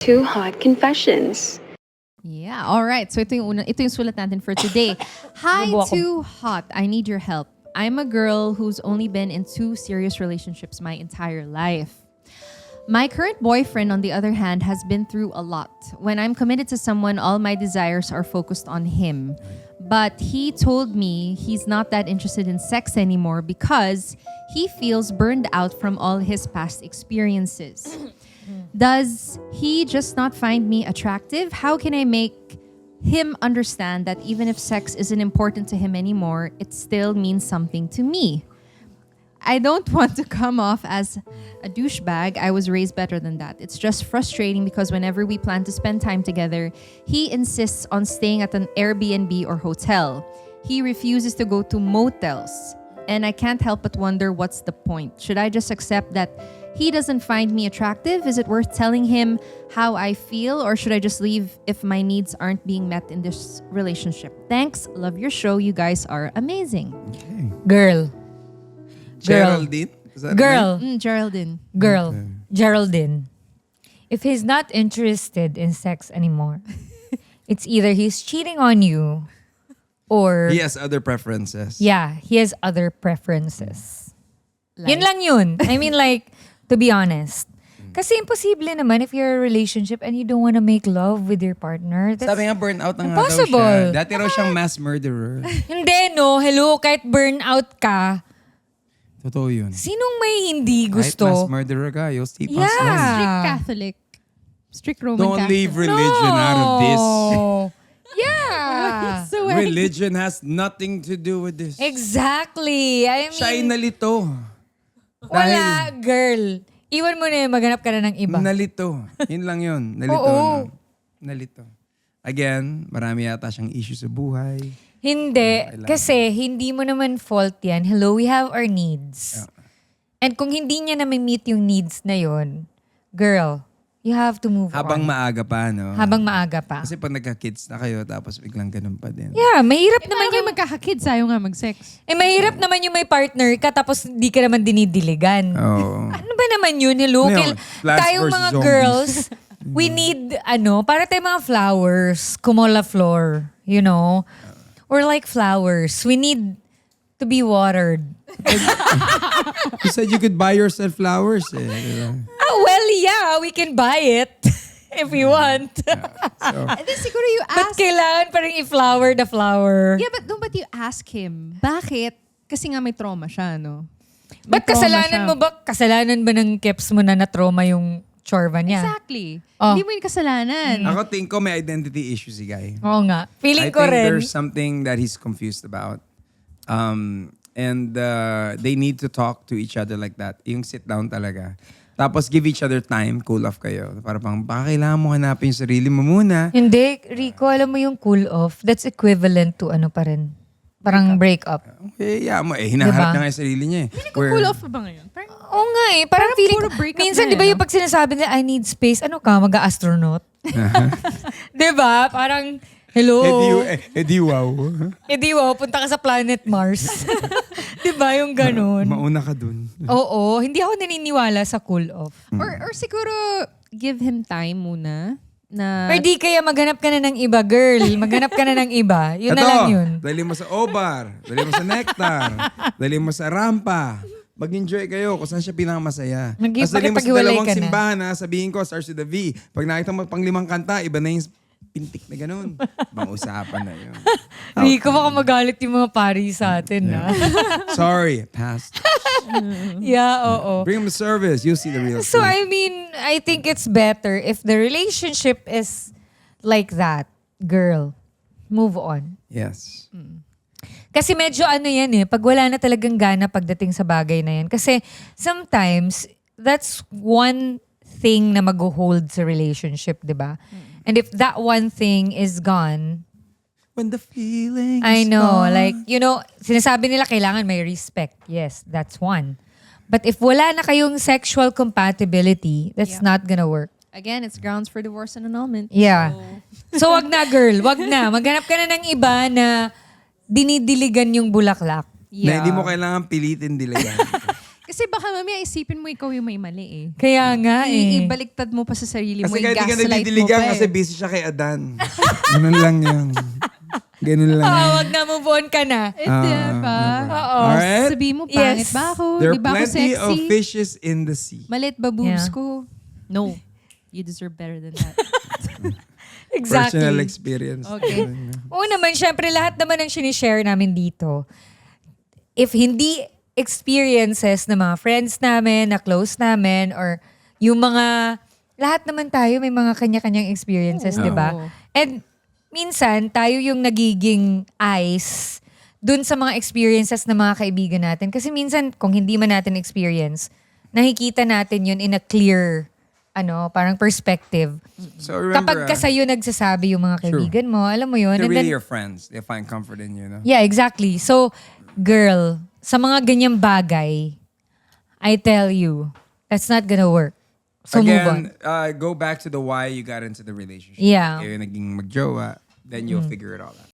Two Hot Confessions. Yeah, all right. So ito yung sulat natin for today. Hi, Too Hot. I need your help. I'm a girl who's only been in 2 serious relationships my entire life. My current boyfriend, on the other hand, has been through a lot. When I'm committed to someone, all my desires are focused on him. But he told me he's not that interested in sex anymore because he feels burned out from all his past experiences. Does he just not find me attractive? How can I make him understand that even if sex isn't important to him anymore, it still means something to me? I don't want to come off as a douchebag. I was raised better than that. It's just frustrating because whenever we plan to spend time together, he insists on staying at an Airbnb or hotel. He refuses to go to motels. And I can't help but wonder what's the point. Should I just accept that he doesn't find me attractive? Is it worth telling him how I feel? Or should I just leave if my needs aren't being met in this relationship? Thanks. Love your show. You guys are amazing. Girl. Geraldine? Is that Girl. Geraldine. Girl. Geraldine. If he's not interested in sex anymore, it's either he's cheating on you or... He has other preferences. Yeah, he has other preferences. Yun lang yun. I mean like, to be honest. Kasi imposible naman if you're in a relationship and you don't want to make love with your partner. That's Sabi nga, burnout na nga daw impossible. siya. Dati raw siyang mass murderer. Hindi, no. Hello, kahit burnout ka, Totoo yun. sinong may hindi gusto? Kahit mass murderer ka, you'll stay Yeah. Strict Catholic. Strict Roman Don't Catholic. leave religion out of this. Yeah. So Religion has nothing to do with this. Exactly. I mean, Siya ay nalito. wala, girl. Iwan mo na yun, maghanap ka na ng iba. Nalito. Yun lang yun. Nalito. Oo. No? Nalito. Again, marami yata siyang issue sa buhay. Hindi. Kasi hindi mo naman fault yan. Hello, we have our needs. And kung hindi niya na meet yung needs na yon, girl, you have to move Habang on. maaga pa, no? Habang maaga pa. Kasi pag nagka-kids na kayo, tapos biglang ganun pa din. Yeah, mahirap naman naman yung yung... magkakakids, ayaw nga mag-sex. mahirap naman yung may partner ka tapos di ka naman dinidiligan. Oo. Ano ba naman yun? Hello? Ano yun? Plants Tayong versus mga zombies. girls, we need, para tayong mga flowers, kumola flor, you know? Or like flowers. We need to be watered. You said you could buy yourself flowers eh. Diba? Well, yeah, we can buy it if we want. And then siguro you But ask... kailangan pa rin i-flower the flower. Yeah, but no, but you ask him, bakit? Kasi nga may trauma siya, no? May Ba't trauma kasalanan siya. mo ba? Kasalanan ba ng keps mo na na-trauma yung chorva niya? Exactly. Oh. Hindi mo yung kasalanan. Ako think ko may identity issue si Guy. Oo nga. Feeling I ko think rin. there's something that he's confused about. And they need to talk to each other like that. Yung sit down talaga. Tapos give each other time, cool off kayo. Para pang, baka kailangan mo hanapin yung sarili mo muna. Hindi, Rico, alam mo yung cool off, that's equivalent to ano pa rin. Parang break up. Okay, yeah mo. Hinaharap Diba? niya nga yung sarili niya eh. Cool off pa ba ngayon? Parang, Oo nga eh. Parang feeling puro ko, break up minsan na di ba eh, yung pag sinasabi nila, I need space, ano ka, mag-astronaut? Di ba? Parang, hello? wow. Di wow, punta ka sa planet Mars. Di ba yung ganun? Mauna ka dun. Oo, hindi ako naniniwala sa cool off. or siguro, give him time muna. Na, Or di kaya maghanap ka na ng iba, girl. Maghanap ka na ng iba. Yun na Ito, lang yun. dali mo sa Obar, dali mo sa Nectar, dali mo sa Rampa. Mag-enjoy kayo kung saan siya pinakamasaya. Tapos dali mo sa Makipaghiwalay dalawang ka na. simbahan ha, sabihin ko, starts with a V. Pag nakita mo pang 5 kanta, iba na yung pintik na ganun. Bang usapan na yun. Rico, baka magalit yung mga pari sa atin, ha? Sorry, past. Yeah, oo. Bring him to service, you'll see the real So, truth. I mean, I think it's better if the relationship is like that. Girl, move on. Yes. Kasi medyo ano yan eh, pag wala na talagang gana pagdating sa bagay na yan. Kasi sometimes, that's one thing na mag-hold sa relationship, di ba? And if that one thing is gone, When the feeling I is know, gone. like, you know, sinasabi nila kailangan may respect. Yes, that's one. But if wala na kayong sexual compatibility, that's not gonna work. again, it's grounds for divorce and annulment. Yeah. So, wag na girl, wag na. Maghanap ka na ng iba na dinidiligan yung bulaklak. Na hindi mo kailangan pilitin dilayan. Kasi Kasi baka mamaya isipin mo ikaw yung may mali eh. Kaya nga Ibaliktad mo pa sa sarili mo, Kasi kahit di ka i-gaslight mo nagdidiligan pa kasi eh. busy siya kay Adan. Ganun lang yun. Ganun lang. Wag na, move on ka na. Eh, diba? Oo. Alright? Sabihin mo, pangit Yes. ba ako? There Di are ba ako plenty of sexy? fishes in the sea. Malit ba boobs Yeah. ko? No. You deserve better than that. Exactly. Personal experience. Okay. Oo naman, syempre lahat naman ng sinishare namin dito. If hindi experiences ng mga friends namin, na close namin, or yung mga, lahat naman tayo may mga kanya-kanyang experiences, di ba? And minsan, tayo yung nagiging eyes dun sa mga experiences ng mga kaibigan natin. Kasi minsan, kung hindi man natin experience, nakikita natin yun in a clear, parang perspective. So remember, Kapag ka sa'yo nagsasabi yung mga kaibigan mo, alam mo yun. they're and then- really your friends. They find comfort in you, no? Yeah, exactly. So, girl, sa mga ganyang bagay, I tell you, that's not gonna work. So move on. Again, go back to the why you got into the relationship. Yeah. Kayo naging magjowa, then you'll figure it all out.